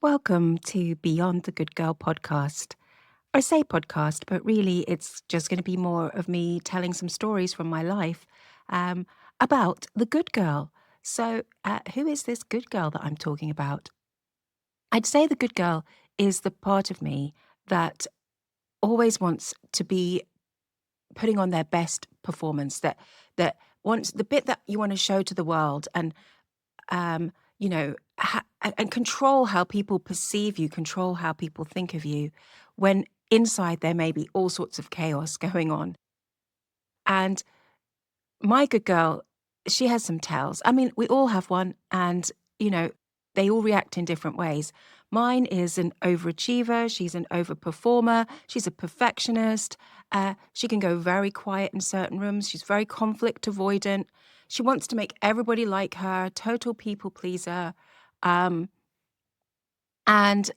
Welcome to Beyond the Good Girl podcast. I say podcast, but really it's just going to be more of me telling some stories from my life um, about the good girl. So, who is this good girl that I'm talking about? I'd say the good girl is the part of me that always wants to be putting on their best performance, that wants the bit that you want to show to the world and um, and control how people perceive you, control how people think of you, when inside there may be all sorts of chaos going on. And my good girl, she has some tells. I mean, we all have one, and you know, they all react in different ways. Mine is an overachiever. She's an overperformer. She's a perfectionist. She can go very quiet in certain rooms. She's very conflict avoidant. She wants to make everybody like her, total people pleaser. Um, and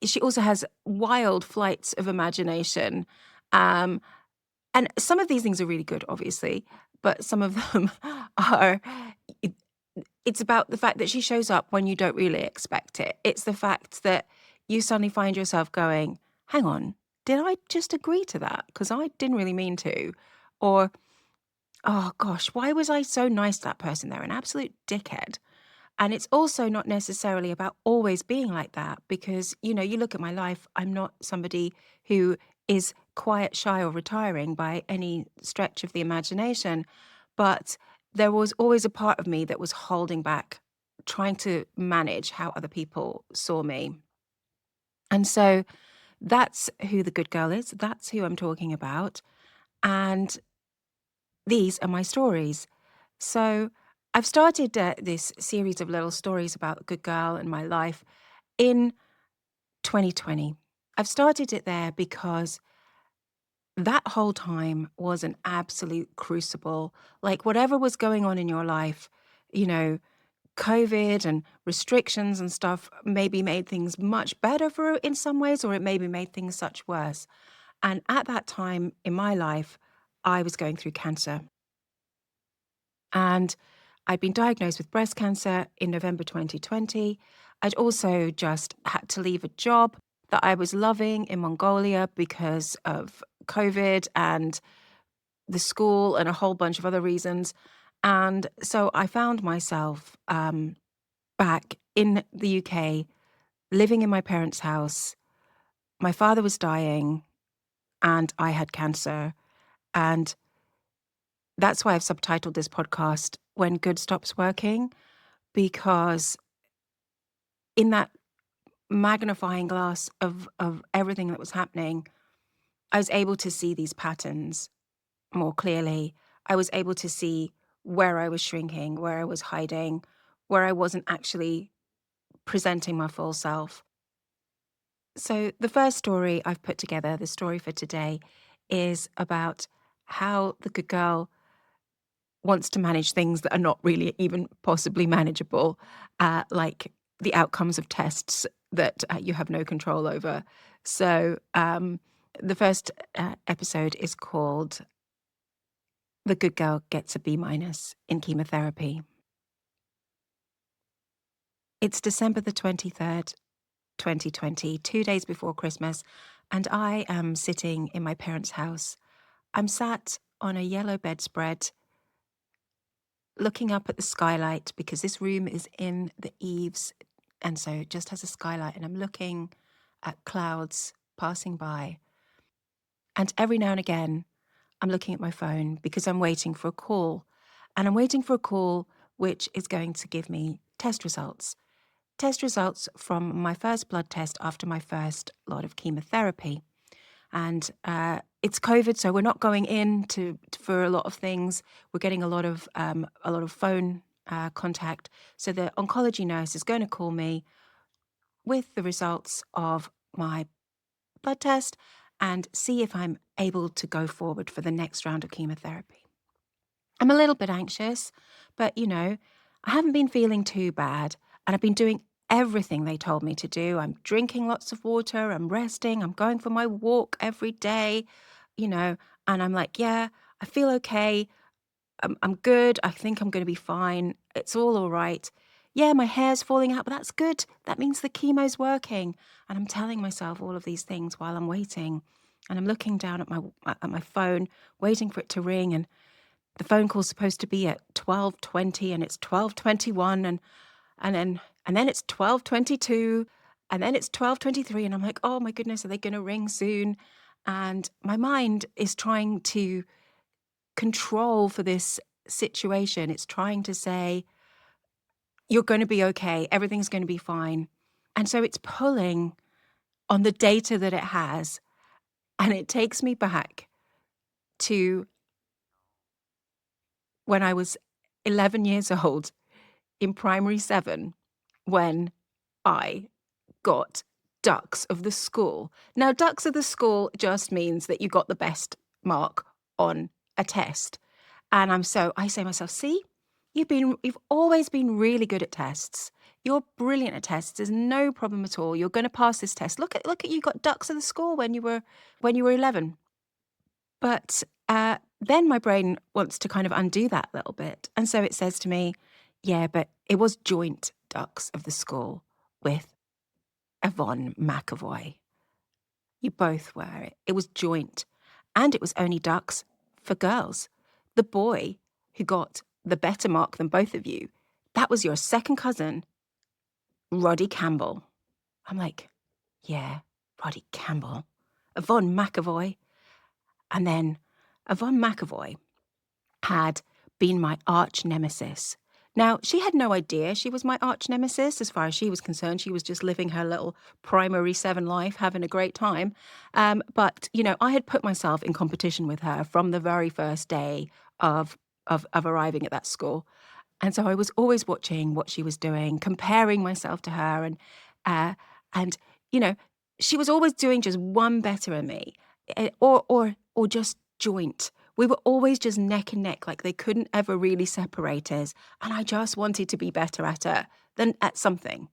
she also has wild flights of imagination. Um, and some of these things are really good, obviously, but some of them are it it's about the fact that she shows up when you don't really expect it. It's the fact that you suddenly find yourself going, "Hang on, did I just agree to that? Because I didn't really mean to." Or, "Oh gosh, why was I so nice to that person? They're an absolute dickhead." And it's also not necessarily about always being like that because, you look at my life, I'm not somebody who is quiet, shy, or retiring by any stretch of the imagination. But there was always a part of me that was holding back, trying to manage how other people saw me. And so that's who the good girl is. That's who I'm talking about. And these are my stories. So I've started this series of little stories about Good Girl and my life in 2020. I've started it there because that whole time was an absolute crucible. Like whatever was going on in your life, you know, COVID and restrictions and stuff maybe made things much better for in some ways, or it maybe made things such worse. And at that time in my life, I was going through cancer. And I'd been diagnosed with breast cancer in November 2020. I'd also just had to leave a job that I was loving in Mongolia because of COVID and the school and a whole bunch of other reasons. And so I found myself back in the UK, living in my parents' house. My father was dying and I had cancer. And that's why I've subtitled this podcast When Good Stops Working, because in that magnifying glass of everything that was happening, I was able to see these patterns more clearly. I was able to see where I was shrinking, where I was hiding, where I wasn't actually presenting my full self. So the first story I've put together, the story for today, is about how the good girl wants to manage things that are not really even possibly manageable, like the outcomes of tests that you have no control over. So the first episode is called "The Good Girl Gets a B minus in Chemotherapy." It's December the 23rd, 2020, 2 days before Christmas, and I am sitting in my parents' house. I'm sat on a yellow bedspread looking up at the skylight because this room is in the eaves and so it just has a skylight, and I'm looking at clouds passing by. And every now and again, I'm looking at my phone because I'm waiting for a call. And I'm waiting for a call which is going to give me test results. Test results from my first blood test after my first lot of chemotherapy. And it's COVID, so we're not going in for a lot of things. We're getting a lot of phone contact. So the oncology nurse is going to call me with the results of my blood test and see if I'm able to go forward for the next round of chemotherapy. I'm a little bit anxious, but I haven't been feeling too bad, and I've been doing everything they told me to do. I'm drinking lots of water, I'm resting, I'm going for my walk every day, you know, and I'm like, yeah, I feel okay. I'm good. I think I'm going to be fine. It's all right. yeah, my hair's falling out, but that's good. That means the chemo's working. And I'm telling myself all of these things while I'm waiting. And I'm looking down at my phone, waiting for it to ring. And the phone call's supposed to be at 12:20, and it's 12:21, and then it's 12:22, and then it's 12:23, and I'm like, "Oh my goodness, are they gonna ring soon?" And my mind is trying to control for this situation. It's trying to say, "You're gonna be okay. Everything's gonna be fine." And so it's pulling on the data that it has, and it takes me back to when I was 11 years old in primary 7 when I got ducks of the school. Now, ducks of the school just means that you got the best mark on a test. And I say to myself, see, you've always been really good at tests. You're brilliant at tests. There's no problem at all. You're going to pass this test. Look at you got ducks of the school when you were 11. But then my brain wants to kind of undo that little bit. And so it says to me, yeah, but it was joint ducks of the school with Yvonne McAvoy. You both were. It was joint. And it was only ducks for girls. The boy who got the better mark than both of you, that was your second cousin, Roddy Campbell. I'm like, yeah, Roddy Campbell. Yvonne McAvoy. And then Yvonne McAvoy had been my arch nemesis. Now, she had no idea she was my arch nemesis. As far as she was concerned, she was just living her little primary 7 life, having a great time. But, I had put myself in competition with her from the very first day of arriving at that school. And so I was always watching what she was doing, comparing myself to her, uh, and you know, she was always doing just one better than me, or just joint. We were always just neck and neck, like they couldn't ever really separate us. And I just wanted to be better at her than at something,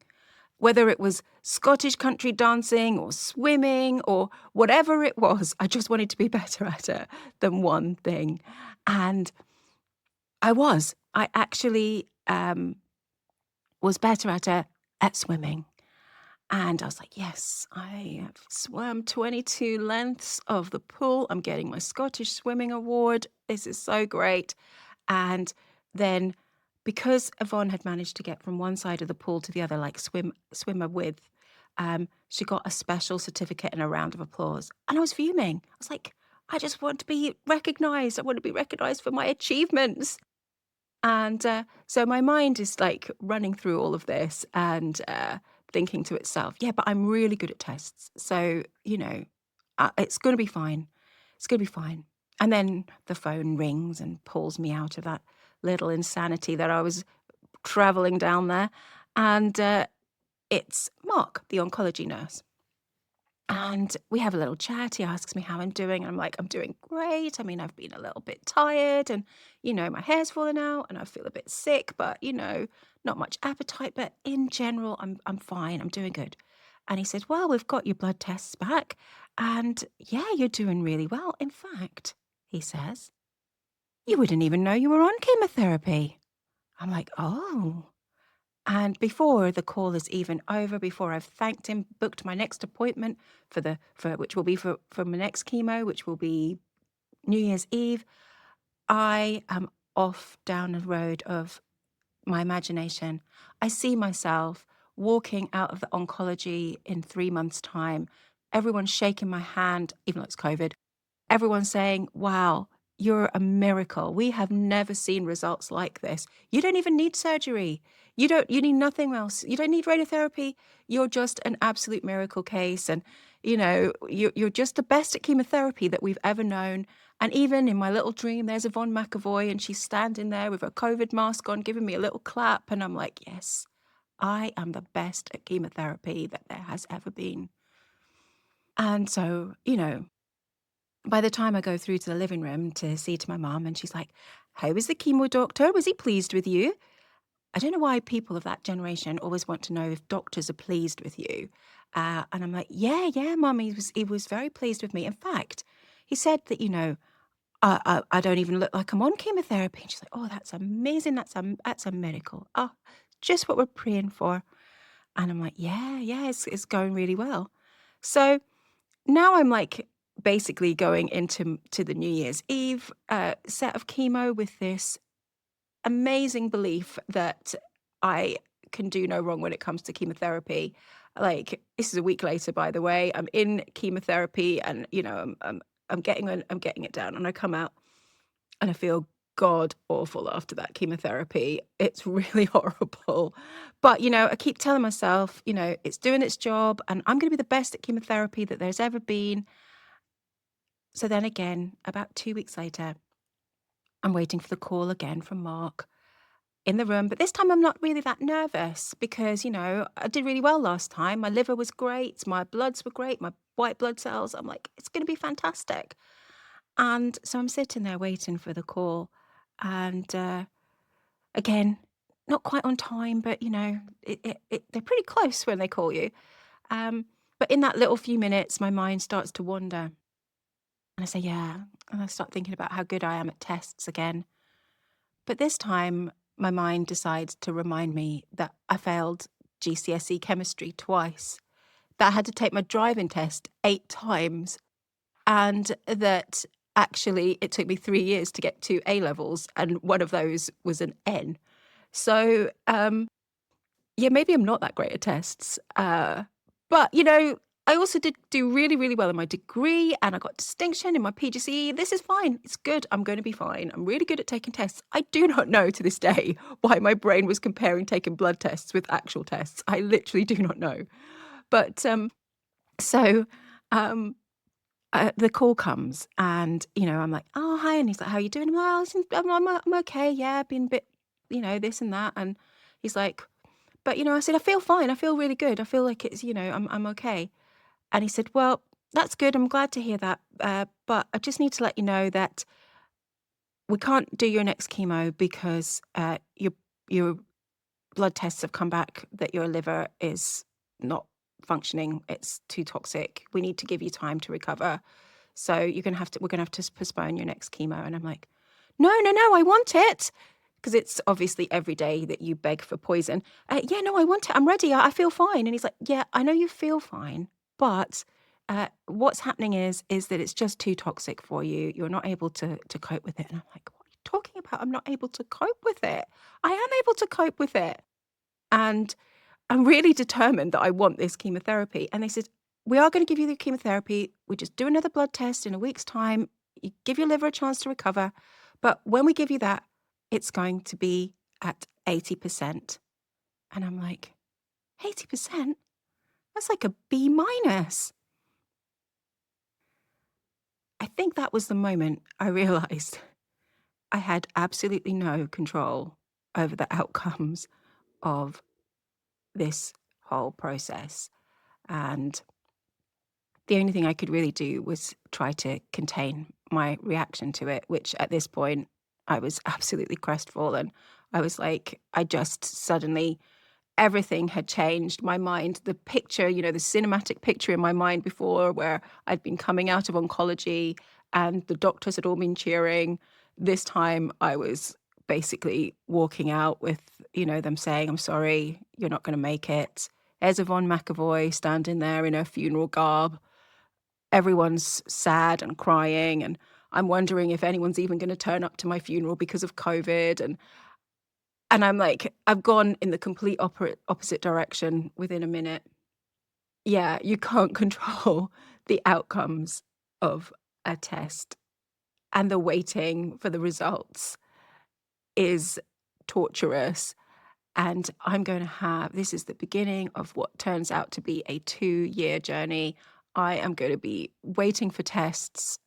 whether it was Scottish country dancing or swimming or whatever it was. I just wanted to be better at her than one thing, and I was. I actually was better at swimming. And I was like, yes, I have swam 22 lengths of the pool. I'm getting my Scottish Swimming Award. This is so great. And then because Yvonne had managed to get from one side of the pool to the other, like swimmer width, she got a special certificate and a round of applause. And I was fuming. I was like, I just want to be recognized. I want to be recognized for my achievements. And so my mind is like running through all of this and thinking to itself, yeah, but I'm really good at tests. So, it's going to be fine. It's going to be fine. And then the phone rings and pulls me out of that little insanity that I was traveling down there. And it's Mark, the oncology nurse. And we have a little chat. He asks me how I'm doing. And I'm like, I'm doing great. I mean, I've been a little bit tired and, my hair's falling out and I feel a bit sick, but, not much appetite. But in general, I'm fine. I'm doing good. And he said, well, we've got your blood tests back. And yeah, you're doing really well. In fact, he says, you wouldn't even know you were on chemotherapy. I'm like, oh. And before the call is even over, before I've thanked him, booked my next appointment for which will be for my next chemo, which will be New Year's Eve, I am off down the road of my imagination. I see myself walking out of the oncology in 3 months' time. Everyone's shaking my hand, even though it's COVID. Everyone's saying, wow, you're a miracle. We have never seen results like this. You don't even need surgery. You need nothing else. You don't need radiotherapy. You're just an absolute miracle case. And, you're just the best at chemotherapy that we've ever known. And even in my little dream, there's Yvonne McAvoy and she's standing there with her COVID mask on, giving me a little clap. And I'm like, yes, I am the best at chemotherapy that there has ever been. And so, by the time I go through to the living room to see to my mum, and she's like, how was the chemo doctor? Was he pleased with you? I don't know why people of that generation always want to know if doctors are pleased with you. And I'm like, yeah, mum, he was very pleased with me. In fact, he said that, I don't even look like I'm on chemotherapy. And she's like, oh, that's amazing. That's a miracle. Oh, just what we're praying for." And I'm like, "Yeah, yeah, it's going really well." So now I'm like basically going into to the New Year's Eve set of chemo with this amazing belief that I can do no wrong when it comes to chemotherapy. Like, this is a week later, by the way. I'm in chemotherapy, and I'm getting it down, and I come out and I feel god awful after that chemotherapy. It's really horrible. But I keep telling myself, it's doing its job, and I'm going to be the best at chemotherapy that there's ever been. So then again, about 2 weeks later, I'm waiting for the call again from Mark in the room, but this time I'm not really that nervous because, I did really well last time. My liver was great, my bloods were great, my white blood cells. I'm like, it's going to be fantastic. And so I'm sitting there waiting for the call. And again, not quite on time, but, they're pretty close when they call you. Um, but in that little few minutes, my mind starts to wander. And I say, yeah. And I start thinking about how good I am at tests again. But this time, my mind decides to remind me that I failed GCSE chemistry twice, that I had to take my driving test 8 times, and that actually it took me 3 years to get to A levels, and one of those was an N. So, yeah, maybe I'm not that great at tests. But, I also did do really, really well in my degree, and I got distinction in my PGCE. This is fine. It's good. I'm going to be fine. I'm really good at taking tests. I do not know to this day why my brain was comparing taking blood tests with actual tests. I literally do not know. But so um, the call comes, and I'm like, "Oh, hi," and he's like, "How you doing?" Well, I'm okay. Yeah, been a bit, this and that, and he's like, but, I said, "I feel fine. I feel really good. I feel like it's, I'm okay." And he said, "Well, that's good. I'm glad to hear that. But I just need to let you know that we can't do your next chemo because your blood tests have come back that your liver is not functioning. It's too toxic. We need to give you time to recover. So we're gonna have to postpone your next chemo." And I'm like, "No, no, no, I want it." Because it's obviously every day that you beg for poison. "Yeah, no, I want it. I'm ready. I feel fine." And he's like, "Yeah, I know you feel fine, but what's happening is that it's just too toxic for you. You're not able to cope with it." And I'm like, "What are you talking about? I'm not able to cope with it. I am able to cope with it." And I'm really determined that I want this chemotherapy. And they said, "We are going to give you the chemotherapy. We just do another blood test in a week's time. You give your liver a chance to recover. But when we give you that, it's going to be at 80%. And I'm like, 80%? That's like a B minus. I think that was the moment I realized I had absolutely no control over the outcomes of this whole process. And the only thing I could really do was try to contain my reaction to it, which at this point I was absolutely crestfallen. I was like, I just suddenly, everything had changed. My mind, the picture, the cinematic picture in my mind before where I'd been coming out of oncology and the doctors had all been cheering. This time I was basically walking out with, them saying, "I'm sorry, you're not going to make it." There's Yvonne McAvoy standing there in her funeral garb. Everyone's sad and crying, and I'm wondering if anyone's even gonna turn up to my funeral because of COVID, and I'm like, I've gone in the complete opposite direction within a minute. Yeah, you can't control the outcomes of a test, and the waiting for the results is torturous, and I'm gonna have this is the beginning of what turns out to be a 2-year journey. I am gonna be waiting for tests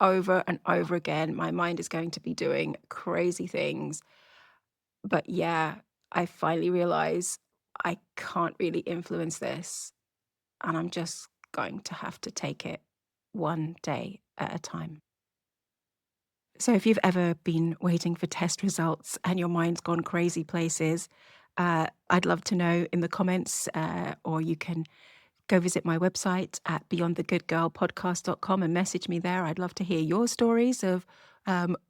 over and over again. My mind is going to be doing crazy things. But yeah, I finally realize I can't really influence this. And I'm just going to have to take it one day at a time. So if you've ever been waiting for test results and your mind's gone crazy places, I'd love to know in the comments, or you can go visit my website at beyondthegoodgirlpodcast.com and message me there. I'd love to hear your stories of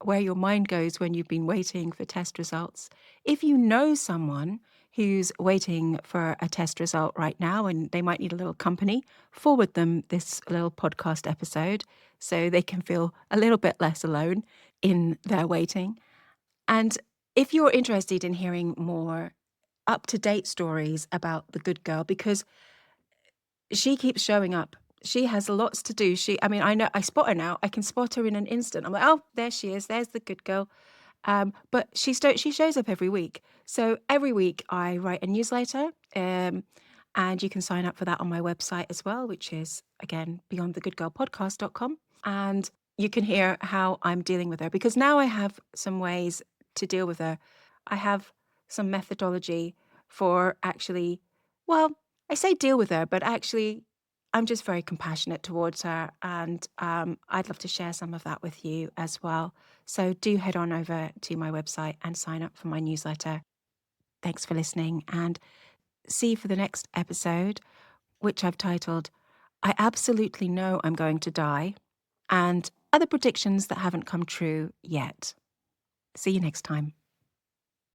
where your mind goes when you've been waiting for test results. If you know someone who's waiting for a test result right now and they might need a little company, forward them this little podcast episode so they can feel a little bit less alone in their waiting. And if you're interested in hearing more up-to-date stories about the good girl, because she keeps showing up. She has lots to do. I know I spot her now. I can spot her in an instant. I'm like, oh, there she is. There's the good girl. But she shows up every week. So every week I write a newsletter, and you can sign up for that on my website as well, which is, again, beyondthegoodgirlpodcast.com. And you can hear how I'm dealing with her, because now I have some ways to deal with her. I have some methodology for actually, well, I say deal with her, but actually I'm just very compassionate towards her. And I'd love to share some of that with you as well. So do head on over to my website and sign up for my newsletter. Thanks for listening, and see you for the next episode, which I've titled, I Absolutely Know I'm Going to Die, and Other Predictions That Haven't Come True Yet. See you next time.